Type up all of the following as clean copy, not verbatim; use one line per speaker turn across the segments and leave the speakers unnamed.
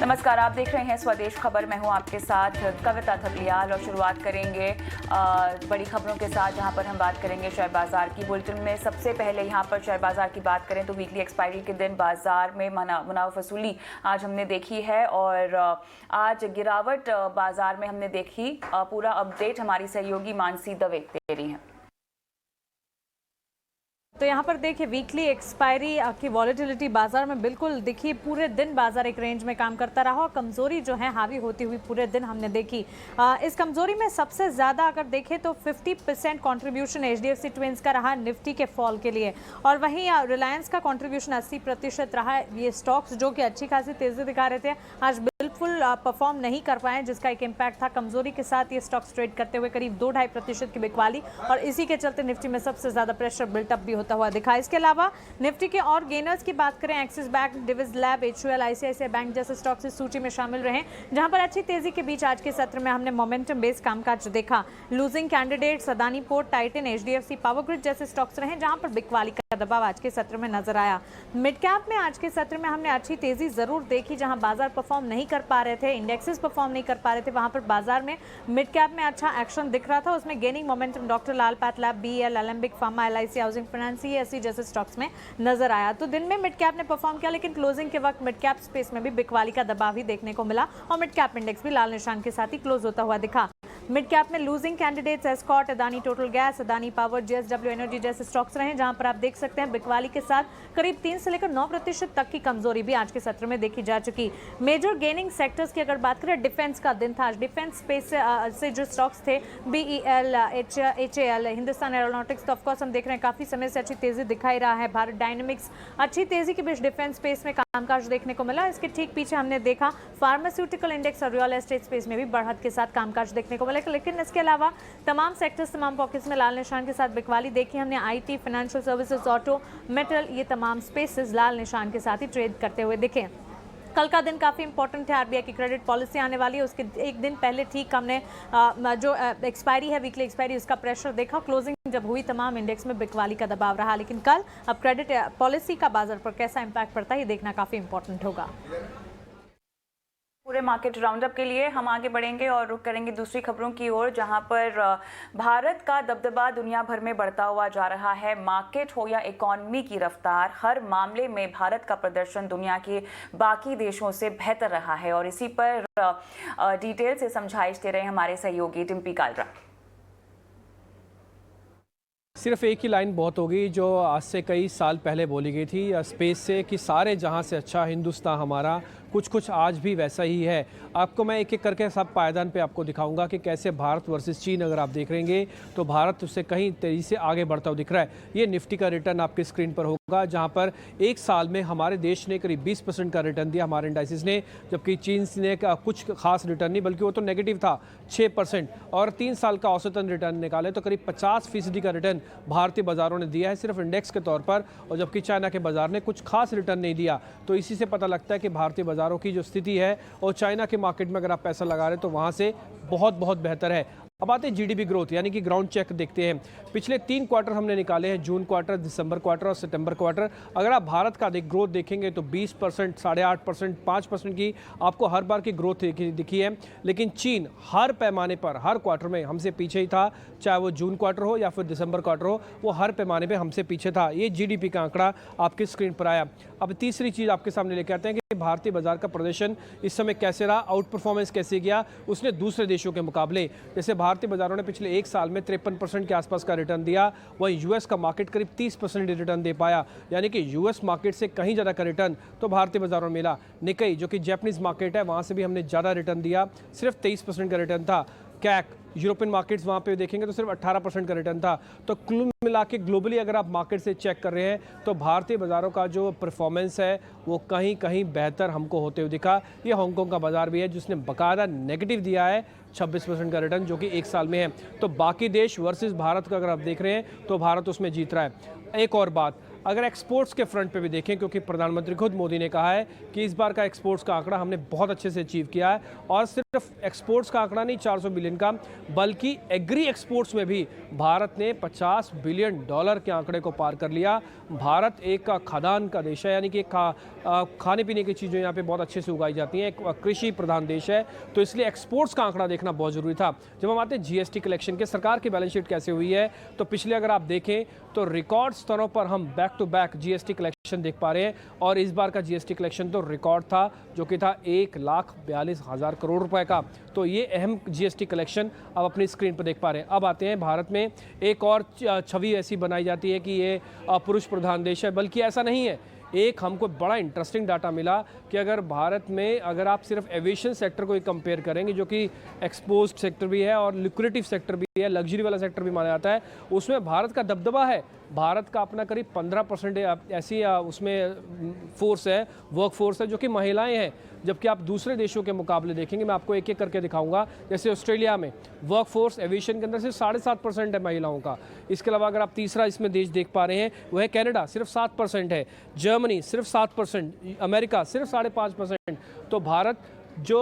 नमस्कार, आप देख रहे हैं स्वदेश खबर। मैं हूं आपके साथ कविता थपलियाल और शुरुआत करेंगे बड़ी खबरों के साथ, जहां पर हम बात करेंगे शेयर बाजार की। बुलेटिन में सबसे पहले यहां पर शेयर बाजार की बात करें तो वीकली एक्सपायरी के दिन बाजार में मुनाफा वसूली आज हमने देखी है और आज गिरावट बाजार में हमने देखी। पूरा अपडेट हमारी सहयोगी मानसी दवे दे रही है।
तो यहाँ पर देखिए वीकली एक्सपायरी की वॉलेटिलिटी बाजार में बिल्कुल दिखी। पूरे दिन बाजार एक रेंज में काम करता रहा और कमजोरी जो है हावी होती हुई पूरे दिन हमने देखी। इस कमजोरी में सबसे ज़्यादा अगर देखें तो 50% कंट्रीब्यूशन एचडीएफसी ट्विंस का रहा निफ्टी के फॉल के लिए, और वहीं रिलायंस का कंट्रीब्यूशन 80% रहा। ये स्टॉक्स जो कि अच्छी खासी तेज़ी दिखा रहे थे आज बिल्कुल परफॉर्म नहीं कर पाए, जिसका एक इम्पैक्ट था। कमजोरी के साथ ये स्टॉक्स ट्रेड करते हुए करीब 2-2.5% की बिकवाली, और इसी के चलते निफ्टी में सबसे ज़्यादा प्रेशर बिल्टअप भी होता हुआ दिखा। इसके अलावा निफ्टी के और गेनर्स की बात करें, axis bank, Divi's lab, HUL, ICICI bank जैसे स्टॉक्स इस सूची में शामिल रहे, जहां पर अच्छी तेजी के बीच आज के सत्र में हमने मोमेंटम बेस्ड कामकाज देखा। Losing candidates Adani port, Titan, HDFC power grid जैसे स्टॉक्स रहे, जहां पर बिकवाली का दबाव आज के सत्र में नजर आया। मिड कैप में आज के सत्र में हमने अच्छी तेजी जरूर देखी, जहां बाजार परफॉर्म नहीं कर पा रहे थे, इंडेक्सेस परफॉर्म नहीं कर पा रहे थे, वहां पर बाजार में मिड कैप में अच्छा एक्शन दिख रहा था। उसमें gaining momentum doctor Lal pathlab, BEL, Alembic pharma, LIC housing finance, CSE जैसे स्टॉक्स में नजर आया। तो दिन में मिड कैप ने परफॉर्म किया, लेकिन क्लोजिंग के वक्त मिड कैप स्पेस में भी बिकवाली का दबाव ही देखने को मिला और मिड कैप इंडेक्स भी लाल निशान के साथ ही क्लोज होता हुआ दिखा। मिड कैप में losing candidates escort, Adani total gas, Adani power, JSW energy जैसे स्टॉक्स रहे, जहां पर आप देख सकते हैं बिकवाली के साथ करीब 3 से लेकर 9% तक की कमजोरी भी आज के सत्र में देखी जा चुकी। मेजर गेनिंग सेक्टर्स की अगर बात करें, डिफेंस का दिन था आज। डिफेंस स्पेस से जो स्टॉक्स थे, BEL, HAL, हिंदुस्तान एरोनॉटिक्स, तो ऑफकोर्स हम देख रहे हैं काफी समय से अच्छी तेजी दिखाई रहा है। भारत डायनेमिक्स अच्छी तेजी के बीच डिफेंस स्पेस में कामकाज देखने को मिला। इसके ठीक पीछे हमने देखा फार्मास्यूटिकल इंडेक्स और रियल एस्टेट स्पेस में भी बढ़त के साथ कामकाज देखने को मिला। लेकिन इसके अलावा तमाम सेक्टर्स, तमाम पॉकेट्स में लाल निशान के साथ बिकवाली देखी हमने। IT, financial services, auto, metal, ये तमाम स्पेसेस लाल निशान के साथ ही ट्रेड करते हुए दिखे। कल का दिन काफ़ी इंपॉर्टेंट है, RBI की क्रेडिट पॉलिसी आने वाली है। उसके एक दिन पहले ठीक हमने जो एक्सपायरी है, वीकली एक्सपायरी, उसका प्रेशर देखा। क्लोजिंग जब हुई तमाम इंडेक्स में बिकवाली का दबाव रहा, लेकिन कल अब क्रेडिट पॉलिसी का बाजार पर कैसा इंपैक्ट पड़ता है ये देखना काफ़ी इंपॉर्टेंट होगा।
पूरे मार्केट राउंडअप के लिए हम आगे बढ़ेंगे और रुख करेंगे दूसरी खबरों की ओर, जहां पर भारत का दबदबा दुनिया भर में बढ़ता हुआ जा रहा है। मार्केट हो या इकोनॉमी की रफ्तार, हर मामले में भारत का प्रदर्शन दुनिया के बाकी देशों से बेहतर रहा है और इसी पर डिटेल से समझाइश दे रहे हैं हमारे सहयोगी डिम्पी कालरा।
सिर्फ एक ही लाइन बहुत होगी जो आज से कई साल पहले बोली गई थी स्पेस से, कि सारे जहां से अच्छा हिंदुस्तान हमारा। कुछ आज भी वैसा ही है। आपको मैं एक एक करके सब पायदान पे आपको दिखाऊंगा कि कैसे भारत वर्सेस चीन अगर आप देख रहेंगे तो भारत उससे कहीं तेज़ी से आगे बढ़ता हुआ दिख रहा है। ये निफ्टी का रिटर्न आपकी स्क्रीन पर होगा, जहां पर एक साल में हमारे देश ने करीब 20% का रिटर्न दिया, हमारे इंडाइसिस ने, जबकि चीन ने कुछ खास रिटर्न नहीं, बल्कि वो तो नेगेटिव था 6%। और 3 साल का औसतन रिटर्न निकाले तो करीब 50% का रिटर्न भारतीय बाजारों ने दिया है सिर्फ इंडेक्स के तौर पर, और जबकि चाइना के बाजार ने कुछ खास रिटर्न नहीं दिया। तो इसी से पता लगता है कि भारतीय बाजारों की जो स्थिति है और चाइना के मार्केट में अगर आप पैसा लगा रहे हैं तो वहां से बहुत बेहतर है। अब आते हैं GDP ग्रोथ, यानी कि ग्राउंड चेक देखते हैं। पिछले 3 क्वार्टर हमने निकाले हैं, जून क्वार्टर, दिसंबर क्वार्टर और सितंबर क्वार्टर। अगर आप भारत का ग्रोथ देखेंगे तो 20%, 8.5%, 5% की आपको हर बार की ग्रोथ दिखी है। लेकिन चीन हर पैमाने पर हर क्वार्टर में हमसे पीछे ही था, चाहे वो जून क्वार्टर हो या फिर दिसंबर क्वार्टर हो, वो हर पैमाने पर हमसे पीछे था। ये GDP का आंकड़ा आपकी स्क्रीन पर आया। अब तीसरी चीज़ आपके सामने लेके आते हैं कि भारतीय बाजार का प्रदर्शन इस समय कैसे रहा, आउट परफॉर्मेंस कैसे गया उसने दूसरे देशों के मुकाबले। जैसे भारतीय बाजारों ने पिछले एक साल में 53% के आसपास का रिटर्न दिया, वहीं US का मार्केट करीब 30% रिटर्न दे पाया, यानी कि US मार्केट से कहीं ज़्यादा का रिटर्न तो भारतीय बाजारों में मिला। निकाई जो कि जापानीज मार्केट है, वहाँ से भी हमने ज़्यादा रिटर्न दिया, सिर्फ 23% का रिटर्न था। कैक यूरोपियन मार्केट्स वहाँ पे देखेंगे तो सिर्फ 18% का रिटर्न था। तो कुल मिला के ग्लोबली अगर आप मार्केट से चेक कर रहे हैं तो भारतीय बाज़ारों का जो परफॉर्मेंस है वो कहीं बेहतर हमको होते हुए दिखा। ये हांगकांग का बाज़ार भी है जिसने बाकायदा नेगेटिव दिया है 26% का रिटर्न, जो कि एक साल में है। तो बाकी देश वर्सेस भारत का अगर आप देख रहे हैं तो भारत उसमें जीत रहा है। एक और बात, अगर एक्सपोर्ट्स के फ्रंट पे भी देखें, क्योंकि प्रधानमंत्री खुद मोदी ने कहा है कि इस बार का एक्सपोर्ट्स का आंकड़ा हमने बहुत अच्छे से अचीव किया है, और सिर्फ सिर्फ एक्सपोर्ट्स का आंकड़ा नहीं 400 बिलियन का, बल्कि एग्री एक्सपोर्ट्स में भी भारत ने $50 बिलियन के आंकड़े को पार कर लिया। भारत एक खाद्यान्न का देश है, यानी कि खाने पीने की चीज़ें यहाँ पे बहुत अच्छे से उगाई जाती हैं, एक कृषि प्रधान देश है, तो इसलिए एक्सपोर्ट्स का आंकड़ा देखना बहुत ज़रूरी था। जब हम आते हैं जीएसटी कलेक्शन के, सरकार की बैलेंस शीट कैसे हुई है, तो पिछले अगर आप देखें तो रिकॉर्ड स्तरों पर हम back to back GST collection देख पा रहे हैं, और इस बार का जीएसटी कलेक्शन तो रिकॉर्ड था, जो कि था 1,42,000 करोड़ रुपए का। तो ये अहम जीएसटी कलेक्शन अब अपनी स्क्रीन पर देख पा रहे हैं। अब आते हैं भारत में एक और छवि ऐसी बनाई जाती है कि ये पुरुष प्रधान देश है, बल्कि ऐसा नहीं है। एक हमको बड़ा इंटरेस्टिंग डाटा मिला कि अगर भारत में अगर आप सिर्फ एविएशन सेक्टर को ही कंपेयर करेंगे, जो कि एक्सपोज्ड सेक्टर भी है और लिक्विडेटिव सेक्टर भी है, लग्जरी वाला सेक्टर भी माना जाता है, उसमें भारत का दबदबा है। भारत का अपना करीब 15% ऐसी उसमें फोर्स है, वर्क फोर्स है, जो कि महिलाएं हैं। जबकि आप दूसरे देशों के मुकाबले देखेंगे, मैं आपको एक एक करके दिखाऊंगा, जैसे ऑस्ट्रेलिया में वर्क फोर्स एविएशन के अंदर सिर्फ 7.5% है महिलाओं का। इसके अलावा अगर आप तीसरा इसमें देश देख पा रहे हैं, वह है कनाडा, सिर्फ 7% है, जर्मनी सिर्फ 7%, अमेरिका सिर्फ 5.5%। तो भारत जो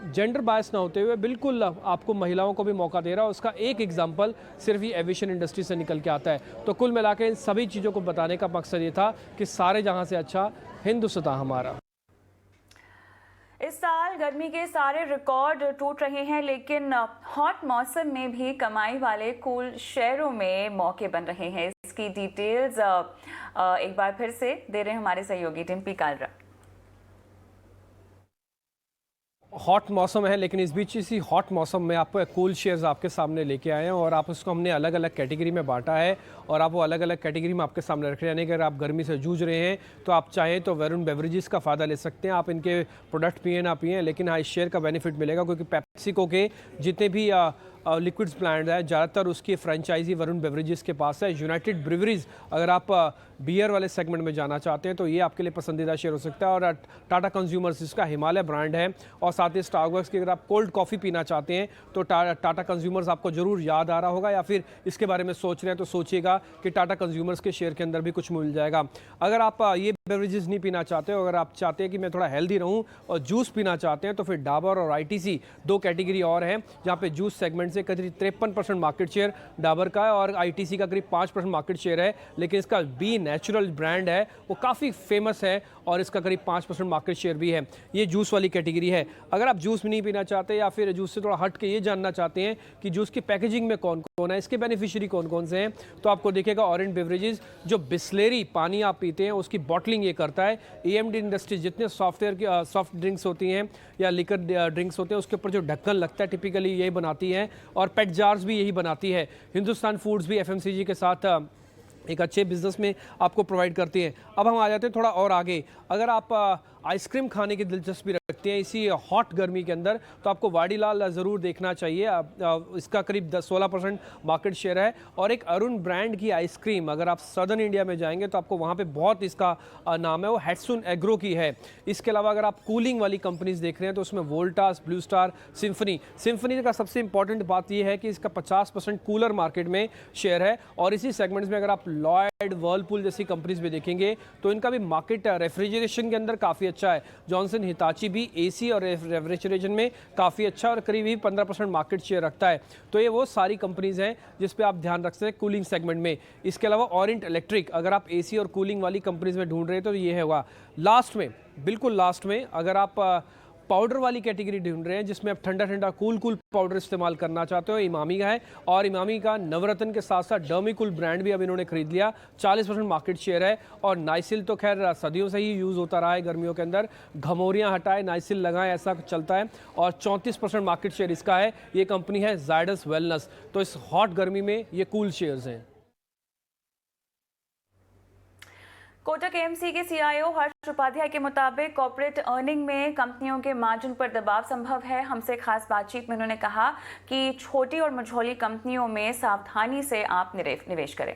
जेंडर बायस ना होते हुए बिल्कुल आपको महिलाओं को भी मौका दे रहा है, उसका एक एग्जांपल सिर्फ ये एविएशन इंडस्ट्री से निकल के आता है। तो कुल मिलाकर इन सभी चीज़ों को बताने का मकसद ये था कि सारे जहां से अच्छा हिंदुस्तान हमारा।
इस साल गर्मी के सारे रिकॉर्ड टूट रहे हैं, लेकिन हॉट मौसम में भी कमाई वाले कूल शहरों में मौके बन रहे हैं। इसकी डिटेल्स एक बार फिर से दे रहे हैं हमारे सहयोगी टिम्पी कालरा।
हॉट मौसम है, लेकिन इस बीच इसी हॉट मौसम में आपको कूल शेयर्स आपके सामने लेके आए हैं, और आप उसको हमने अलग अलग कैटेगरी में बांटा है, और आप वो अलग अलग कैटेगरी में आपके सामने रख रहे हैं। यानी कि अगर आप गर्मी से जूझ रहे हैं तो आप चाहें तो वरुण बेवरेजेस का फ़ायदा ले सकते हैं, आप इनके प्रोडक्ट पिए ना पिए, लेकिन हाँ, इस शेयर का बेनिफिट मिलेगा, क्योंकि पेप्सिको के जितने भी लिक्विड्स प्लांट है, ज़्यादातर उसकी फ्रेंचाइजी वरुण बेवरेजेस के पास है। यूनाइटेड ब्रिवरीज, अगर आप बियर वाले सेगमेंट में जाना चाहते हैं तो ये आपके लिए पसंदीदा शेयर हो सकता है। और टाटा कंज्यूमर्स, जिसका हिमालय ब्रांड है, और साथ ही स्टारबक्स की अगर आप कोल्ड कॉफ़ी पीना चाहते हैं तो टाटा कंज्यूमर्स आपको ज़रूर याद आ रहा होगा, या फिर इसके बारे में सोच रहे हैं तो सोचिएगा कि टाटा कंज्यूमर्स के शेयर के अंदर भी कुछ मिल जाएगा। अगर आप ये बेवरेजेस नहीं पीना चाहते हो, अगर आप चाहते हैं कि मैं थोड़ा हेल्दी रहूँ और जूस पीना चाहते हैं, तो फिर डाबर और आईटीसी दो कैटेगरी और हैं, जहाँ पे जूस सेगमेंट से करीब 53% मार्केट शेयर डाबर का है, और आईटीसी का करीब 5% मार्केट शेयर है। लेकिन इसका बी नेचुरल ब्रांड है, वो काफ़ी फेमस है, और इसका करीब 5% मार्केट शेयर भी है। ये जूस वाली कैटेगरी है। अगर आप जूस नहीं पीना चाहते, या फिर जूस से थोड़ा हट के ये जानना चाहते हैं कि जूस की पैकेजिंग में कौन कौन है, इसके बेनिफिशियरी कौन कौन से हैं, तो आपको देखेगा ऑरेंज बेवरेजेस, जो बिस्लेरी पानी आप पीते हैं उसकी बॉटलिंग ये करता है। एएमडी इंडस्ट्रीज, जितने सॉफ्ट ड्रिंक्स होती हैं या लिकर ड्रिंक्स होते हैं, उसके ऊपर जो ढक्कन लगता है टिपिकली यही बनाती है, और पेट जार्स भी यही बनाती है। हिंदुस्तान फूड्स भी एफएमसीजी के साथ एक अच्छे बिजनेस में आपको प्रोवाइड करती हैं। अब हम आ जाते हैं थोड़ा और आगे। अगर आप आइसक्रीम खाने की दिलचस्पी रखते हैं इसी हॉट गर्मी के अंदर, तो आपको वाडीलाल ज़रूर देखना चाहिए। इसका करीब 16% मार्केट शेयर है, और एक अरुण ब्रांड की आइसक्रीम, अगर आप सदर्न इंडिया में जाएंगे तो आपको वहाँ पे बहुत इसका नाम है, वो हैट्सुन एग्रो की है। इसके अलावा अगर आप कूलिंग वाली कंपनीज देख रहे हैं तो उसमें वोल्टास, ब्लू स्टार, सिम्फनी का सबसे इंपॉर्टेंट बात यह है कि इसका 50% कूलर मार्केट में शेयर है। और इसी सेगमेंट्स में अगर आप लॉयड, वर्लपूल जैसी कंपनीज में देखेंगे तो इनका भी मार्केट रेफ्रिजरेशन के अंदर काफ़ी अच्छा है। जॉनसन हिताची भी एसी और रेफ्रिजरेशन में काफ़ी अच्छा, और करीब ही 15% मार्केट शेयर रखता है। तो ये वो सारी कंपनीज हैं जिस पे आप ध्यान रख सकते हैं कूलिंग सेगमेंट में। इसके अलावा ऑरेंट इलेक्ट्रिक, अगर आप एसी और कूलिंग वाली कंपनीज में ढूंढ रहे हैं तो ये होगा। लास्ट में, बिल्कुल लास्ट में, अगर आप पाउडर वाली कैटेगरी ढूंढ रहे हैं जिसमें आप ठंडा ठंडा कूल पाउडर इस्तेमाल करना चाहते हो, इमामी का है। और इमामी का नवरत्न के साथ साथ डर्मिकूल ब्रांड भी अब इन्होंने खरीद लिया, 40% मार्केट शेयर है। और नाइसिल तो खैर सदियों से ही यूज़ होता रहा है गर्मियों के अंदर, घमौरियाँ हटाए नाइसिल लगाएं, ऐसा चलता है। और 34% मार्केट शेयर इसका है। ये कंपनी है जायडस वेलनेस। तो इस हॉट गर्मी में ये कूल शेयर्स हैं।
कोटक एएमसी के सीईओ हर्ष उपाध्याय के मुताबिक कॉर्पोरेट अर्निंग में कंपनियों के मार्जिन पर दबाव संभव है। हमसे खास बातचीत में उन्होंने कहा कि छोटी और मझोली कंपनियों में सावधानी से आप निवेश करें।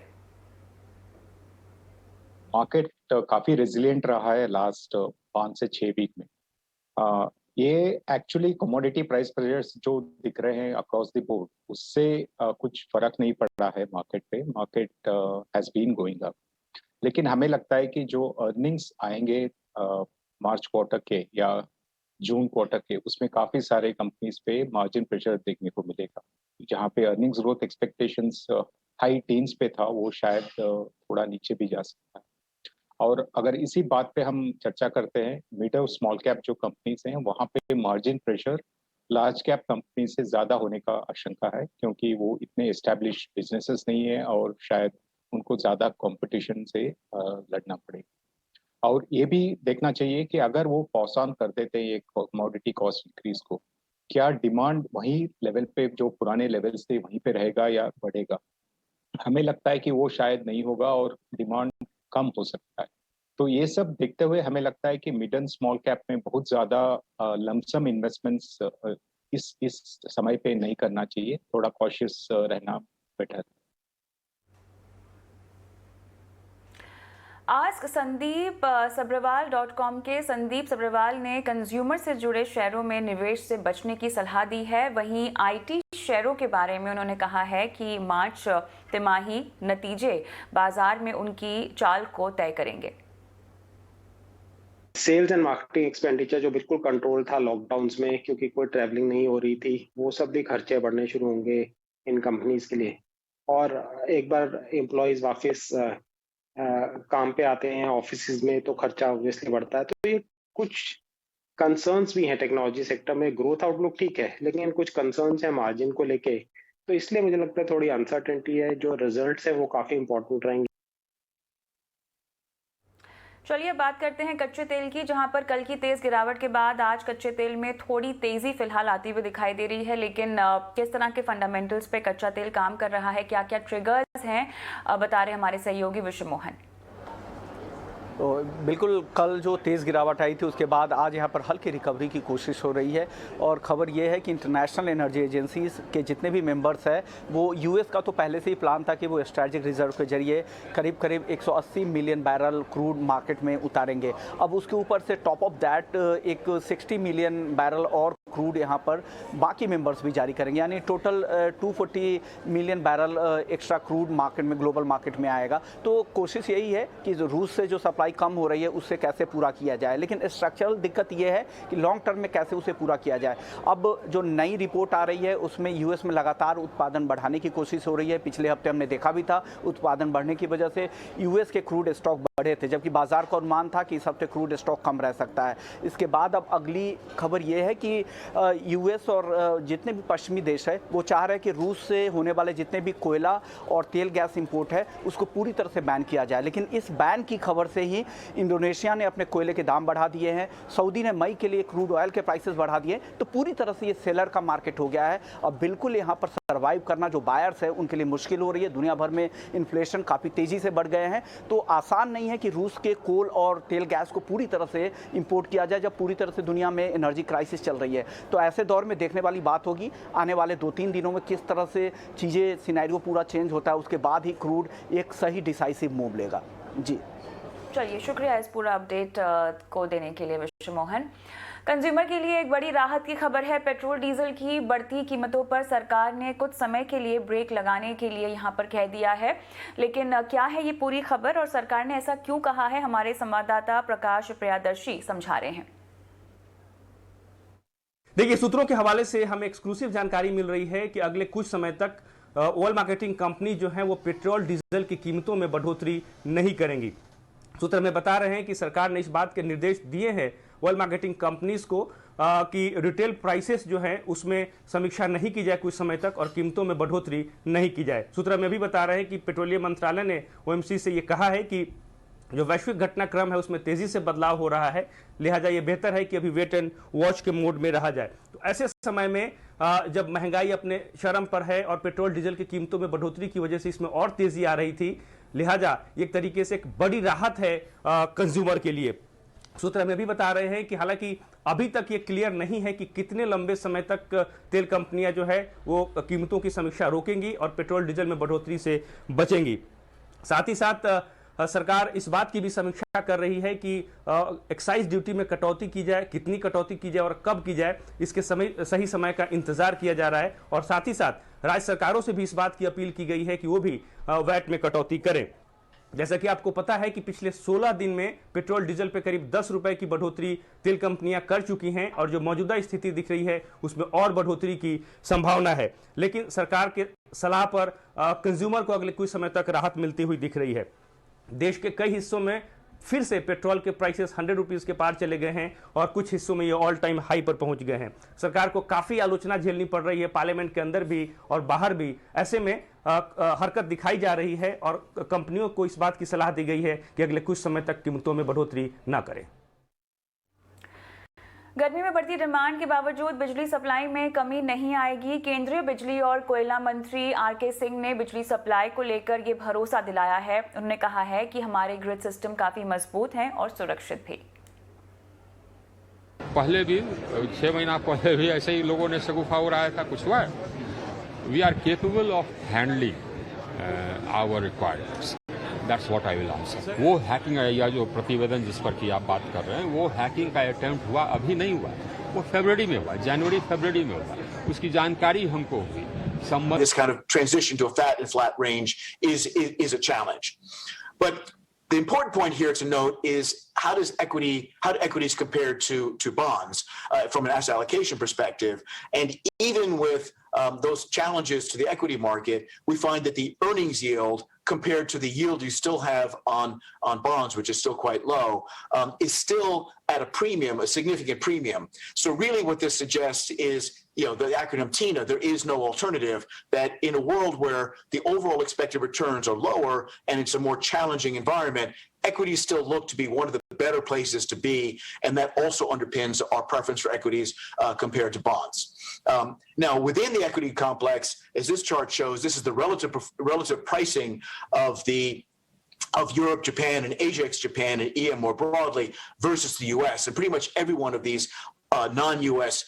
मार्केट काफी रेजिलिएंट रहा है लास्ट 5 से 6 वीक में। ये एक्चुअली कमोडिटी प्राइस प्रेशर्स जो दिख रहे हैं अक्रॉस द बोर्ड, उससे कुछ फर्क नहीं पड़ रहा है मार्केट पे। Market has been going up, लेकिन हमें लगता है कि जो अर्निंग्स आएंगे मार्च क्वार्टर के या जून क्वार्टर के, उसमें काफी सारे कंपनीज पे मार्जिन प्रेशर देखने को मिलेगा। जहाँ पे earnings growth expectations high teens पे था, वो शायद थोड़ा नीचे भी जा सकता है। और अगर इसी बात पे हम चर्चा करते हैं, मिड और स्मॉल कैप जो कंपनीज हैं, वहाँ पे margin pressure large cap company से ज्यादा होने का आशंका है, क्योंकि वो इतने एस्टेब्लिश बिजनेसेस नहीं है और शायद उनको ज्यादा कंपटीशन से लड़ना पड़ेगा। और ये भी देखना चाहिए कि अगर वो पॉस ऑन कर देते हैं ये कमोडिटी कॉस्ट इंक्रीज को, क्या डिमांड वही लेवल पे, जो पुराने लेवल्स थे, वहीं पे रहेगा या बढ़ेगा? हमें लगता है कि वो शायद नहीं होगा और डिमांड कम हो सकता है। तो ये सब देखते हुए हमें लगता है कि मिड एंड स्मॉल कैप में बहुत ज्यादा लमसम इन्वेस्टमेंट्स इस समय पे नहीं करना चाहिए, थोड़ा कॉशियस रहना बेटर।
आस्क संदीप सब्रवाल.com के संदीप सब्रवाल ने कंज्यूमर से जुड़े शेयरों में निवेश से बचने की सलाह दी है। वहीं आईटी शेयरों के बारे में उन्होंने कहा है कि मार्च तिमाही नतीजे बाजार में उनकी चाल को तय करेंगे।
सेल्स एंड मार्केटिंग एक्सपेंडिचर जो बिल्कुल कंट्रोल था लॉकडाउन्स में, क्योंकि कोई ट्रैवलिंग नहीं हो रही थी, वो सब भी खर्चे बढ़ने शुरू होंगे इन कंपनीज के लिए। और एक बार एम्प्लॉयज वापस काम पे आते हैं ऑफिस में, तो खर्चा ऑब्वियसली बढ़ता है। तो ये कुछ कंसर्न्स भी हैं टेक्नोलॉजी सेक्टर में। ग्रोथ आउटलुक ठीक है, लेकिन कुछ कंसर्न्स हैं मार्जिन को लेके, तो इसलिए मुझे लगता है थोड़ी अनसर्टेनिटी है। जो रिजल्ट्स है वो काफी इंपॉर्टेंट रहेंगे।
चलिए बात करते हैं कच्चे तेल की, जहां पर कल की तेज गिरावट के बाद आज कच्चे तेल में थोड़ी तेजी फिलहाल आती हुई दिखाई दे रही है। लेकिन किस तरह के फंडामेंटल्स पे कच्चा तेल काम कर रहा है, क्या क्या ट्रिगर्स हैं, बता रहे हमारे सहयोगी विश्व मोहन।
तो बिल्कुल कल जो तेज़ गिरावट आई थी उसके बाद आज यहाँ पर हल्की रिकवरी की कोशिश हो रही है। और ख़बर ये है कि इंटरनेशनल एनर्जी एजेंसीज के जितने भी मेंबर्स हैं, वो यूएस का तो पहले से ही प्लान था कि वो स्ट्रेटेजिक रिजर्व के जरिए करीब करीब 180 मिलियन बैरल क्रूड मार्केट में उतारेंगे। अब उसके ऊपर से टॉप ऑफ दैट एक 60 मिलियन बैरल और क्रूड यहाँ पर बाकी मेंबर्स भी जारी करेंगे, यानी total 240 million barrel extra crude market में, ग्लोबल मार्केट में आएगा। तो कोशिश यही है कि जो रूस से जो सप्लाई कम हो रही है उससे कैसे पूरा किया जाए, लेकिन स्ट्रक्चरल दिक्कत यह है कि लॉन्ग टर्म में कैसे उसे पूरा किया जाए। अब जो नई रिपोर्ट आ रही है उसमें यूएस में लगातार उत्पादन बढ़ाने की कोशिश हो रही है। पिछले हफ्ते हमने देखा भी था, उत्पादन बढ़ने की वजह से यूएस के क्रूड स्टॉक बढ़े थे, जबकि बाजार का अनुमान था कि इस हफ्ते क्रूड स्टॉक कम रह सकता है। इसके बाद अब अगली खबर यह है कि यूएस और जितने भी पश्चिमी देश है वो चाह रहे हैं कि रूस से होने वाले जितने भी कोयला और तेल गैस इंपोर्ट है उसको पूरी तरह से बैन किया जाए। लेकिन इस बैन की खबर से ही इंडोनेशिया ने अपने कोयले के दाम बढ़ा दिए हैं, सऊदी ने मई के लिए क्रूड ऑयल के प्राइसेस बढ़ा दिए। तो पूरी तरह से ये सेलर का मार्केट हो गया है। अब बिल्कुल यहाँ पर सर्वाइव करना जो बायर्स है उनके लिए मुश्किल हो रही है। दुनिया भर में इन्फ्लेशन काफ़ी तेज़ी से बढ़ गए हैं, तो आसान नहीं है कि रूस के कोल और तेल गैस को पूरी तरह से इंपोर्ट किया जाए जब पूरी तरह से दुनिया में एनर्जी क्राइसिस चल रही है। तो ऐसे दौर में देखने वाली बात होगी आने वाले 2-3 दिनों में किस तरह से चीज़ें, सिनेरियो पूरा चेंज होता है, उसके बाद ही क्रूड एक सही डिसाइसिव मूव लेगा। जी
चलिए, शुक्रिया इस पूरा अपडेट को देने के लिए विश्व मोहन। कंज्यूमर के लिए एक बड़ी राहत की खबर है। पेट्रोल डीजल की बढ़ती कीमतों पर सरकार ने कुछ समय के लिए ब्रेक लगाने के लिए यहां पर कह दिया है। लेकिन क्या है ये पूरी खबर और सरकार ने ऐसा क्यों कहा है, हमारे संवाददाता प्रकाश प्रियादर्शी समझा रहे हैं।
देखिए, सूत्रों के हवाले से हमें एक्सक्लूसिव जानकारी मिल रही है कि अगले कुछ समय तक ऑयल मार्केटिंग कंपनी जो है वो पेट्रोल डीजल की कीमतों में बढ़ोतरी नहीं करेंगी। सूत्र में बता रहे हैं कि सरकार ने इस बात के निर्देश दिए हैं ऑयल मार्केटिंग कंपनीज को कि रिटेल प्राइसेस जो है उसमें समीक्षा नहीं की जाए कुछ समय तक और कीमतों में बढ़ोतरी नहीं की जाए। सूत्र में भी बता रहे हैं कि पेट्रोलियम मंत्रालय ने ओएमसी से ये कहा है कि जो वैश्विक घटनाक्रम है उसमें तेजी से बदलाव हो रहा है, लिहाजा ये बेहतर है कि अभी वेट एंड वॉच के मोड में रहा जाए। तो ऐसे समय में जब महंगाई अपने चरम पर है और पेट्रोल डीजल की कीमतों में बढ़ोतरी की वजह से इसमें और तेजी आ रही थी, लिहाजा एक तरीके से एक बड़ी राहत है कंज्यूमर के लिए। सूत्र हमें भी बता रहे हैं कि हालांकि अभी तक ये क्लियर नहीं है कि कितने लंबे समय तक तेल कंपनियां जो है वो कीमतों की समीक्षा रोकेंगी और पेट्रोल डीजल में बढ़ोतरी से बचेंगी। साथ ही साथ सरकार इस बात की भी समीक्षा कर रही है कि एक्साइज ड्यूटी में कटौती की जाए, कितनी कटौती की जाए और कब की जाए, इसके सही समय का इंतजार किया जा रहा है। और साथ ही साथ राज्य सरकारों से भी इस बात की अपील की गई है कि वो भी वैट में कटौती करें। जैसा कि आपको पता है कि पिछले 16 दिन में पेट्रोल डीजल पे करीब 10 रुपए की बढ़ोतरी तेल कंपनियां कर चुकी हैं और जो मौजूदा स्थिति दिख रही है उसमें और बढ़ोतरी की संभावना है। लेकिन सरकार के सलाह पर कंज्यूमर को अगले कुछ समय तक राहत मिलती हुई दिख रही है। देश के कई हिस्सों में फिर से पेट्रोल के प्राइसेस 100 रुपीस के पार चले गए हैं और कुछ हिस्सों में ये ऑल टाइम हाई पर पहुंच गए हैं। सरकार को काफी आलोचना झेलनी पड़ रही है, पार्लियामेंट के अंदर भी और बाहर भी। ऐसे में हरकत दिखाई जा रही है और कंपनियों को इस बात की सलाह दी गई है कि अगले कुछ समय तक कीमतों में बढ़ोतरी ना करें।
गर्मी में बढ़ती डिमांड के बावजूद बिजली सप्लाई में कमी नहीं आएगी। केंद्रीय बिजली और कोयला मंत्री आर.के. सिंह ने बिजली सप्लाई को लेकर ये भरोसा दिलाया है। उन्होंने कहा है कि हमारे ग्रिड सिस्टम काफी मजबूत हैं और सुरक्षित भी।
पहले भी 6 महीना पहले भी ऐसे ही लोगों ने शगुफा उड़ाया था, कुछ हुआ। We are capable of handling our requirements, that's what I will answer. वो हैकिंग या जो प्रतिवेदन जिस पर की आप बात कर रहे हैं, वो हैकिंग का अटेम्प्ट हुआ, अभी नहीं हुआ, वो फरवरी में हुआ, जनवरी फरवरी में हुआ, उसकी जानकारी हमको हुई।
This kind of transition to a fat and flat range is a challenge, but the important point here to note is how do equities compare to bonds from an asset allocation perspective? And even with those challenges to the equity market, we find that the earnings yield compared to the yield you still have on bonds, which is still quite low, is still at a premium, a significant premium. So really what this suggests is, the acronym TINA, there is no alternative, that in a world where the overall expected returns are lower and it's a more challenging environment, equities still look to be one of the better places to be, and that also underpins our preference for equities compared to bonds. Now, within the equity complex, as this chart shows, this is the relative pricing of Europe, Japan, and Asia ex-Japan, and EM more broadly, versus the U.S. And pretty much every one of these non-U.S.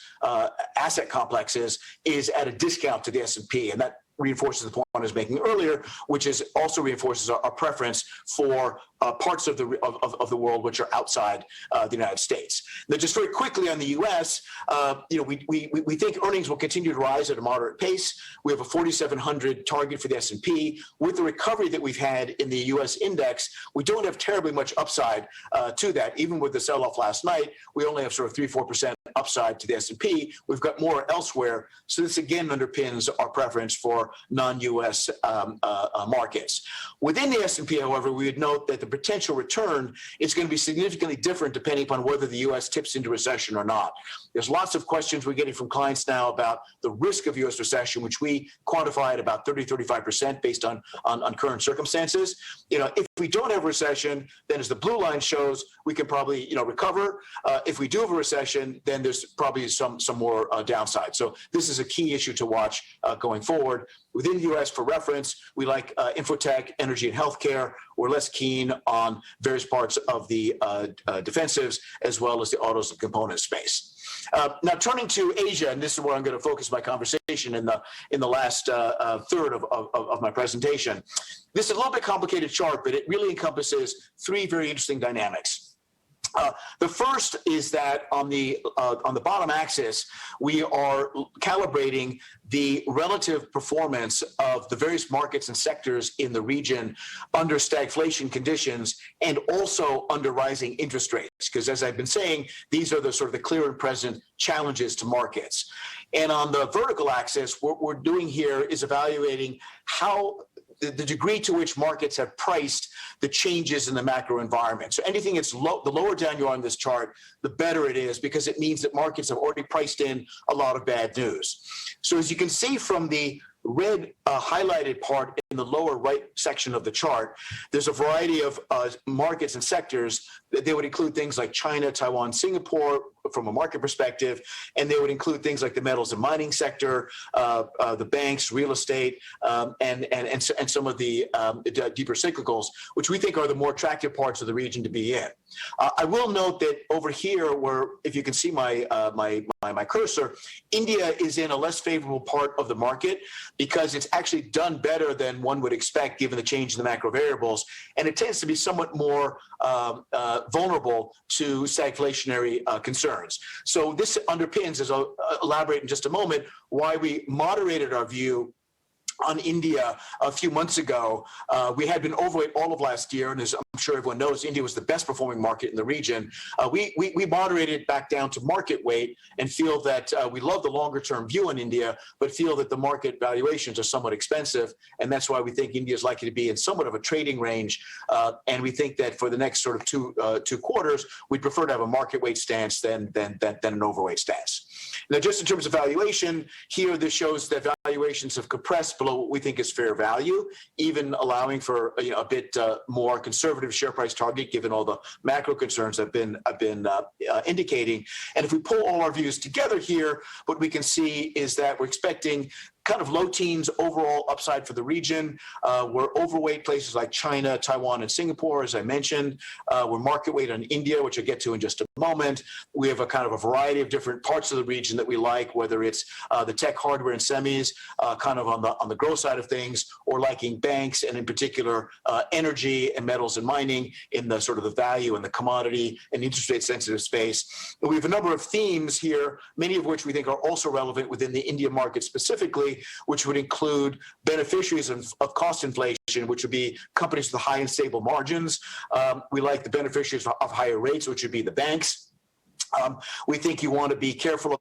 Asset complexes is at a discount to the S&P, and that reinforces the point I was making earlier, which is also reinforces our preference for parts of the world which are outside the United States. Now, just very quickly on the U.S., we think earnings will continue to rise at a moderate pace. We have a 4,700 target for the S&P. With the recovery that we've had in the U.S. index, we don't have terribly much upside to that. Even with the sell-off last night, we only have sort of 3-4% upside to the S&P. We've got more elsewhere. So this again underpins our preference for non-U.S. Markets. Within the S&P, however, we would note that the potential return is going to be significantly different depending upon whether the U.S. tips into recession or not. There's lots of questions we're getting from clients now about the risk of U.S. recession, which we quantify at about 30-35% based on current circumstances. If we don't have a recession, then as the blue line shows, we can probably recover. If we do have a recession, then there's probably some more downside. So this is a key issue to watch going forward. Within the U.S., for reference, we like infotech, energy, and healthcare. We're less keen on various parts of the defensives as well as the autos and component space. Now, turning to Asia, and this is where I'm going to focus my conversation in the last third of my presentation. This is a little bit complicated chart, but it really encompasses three very interesting dynamics. The first is that on the bottom axis, we are calibrating the relative performance of the various markets and sectors in the region under stagflation conditions and also under rising interest rates. Because as I've been saying, these are the sort of the clear and present challenges to markets. And on the vertical axis, what we're doing here is evaluating how the degree to which markets have priced the changes in the macro environment. So anything that's low, the lower down you are on this chart, the better it is, because it means that markets have already priced in a lot of bad news. So as you can see from the red highlighted part in the lower right section of the chart, there's a variety of markets and sectors. They would include things like China, Taiwan, Singapore from a market perspective, and they would include things like the metals and mining sector, the banks, real estate, and some of the deeper cyclicals, which we think are the more attractive parts of the region to be in. I will note that over here, where if you can see my cursor, India is in a less favorable part of the market because it's actually done better than one would expect given the change in the macro variables, and it tends to be somewhat more vulnerable to stagflationary concerns. So this underpins, as I'll elaborate in just a moment, why we moderated our view on India a few months ago. We had been overweight all of last year, and as I'm sure everyone knows, India was the best performing market in the region. We moderated back down to market weight and feel that we love the longer term view on India, but feel that the market valuations are somewhat expensive, and that's why we think India is likely to be in somewhat of a trading range. And we think that for the next sort of two quarters, we'd prefer to have a market weight stance than an overweight stance. Now, just in terms of valuation, here this shows that valuations have compressed below what we think is fair value, even allowing for a bit more conservative share price target, given all the macro concerns I've been indicating. And if we pull all our views together here, what we can see is that we're expecting kind of low teens overall upside for the region. We're overweight places like China, Taiwan, and Singapore, as I mentioned. We're market weight on India, which I'll get to in just a moment. We have a kind of a variety of different parts of the region that we like, whether it's the tech, hardware, and semis, kind of on the growth side of things, or liking banks, and in particular energy and metals and mining in the sort of the value and the commodity and interest rate sensitive space. We have a number of themes here, many of which we think are also relevant within the India market specifically, which would include beneficiaries of cost inflation, which would be companies with high and stable margins. We like the beneficiaries of higher rates, which would be the banks. We think you want to be careful of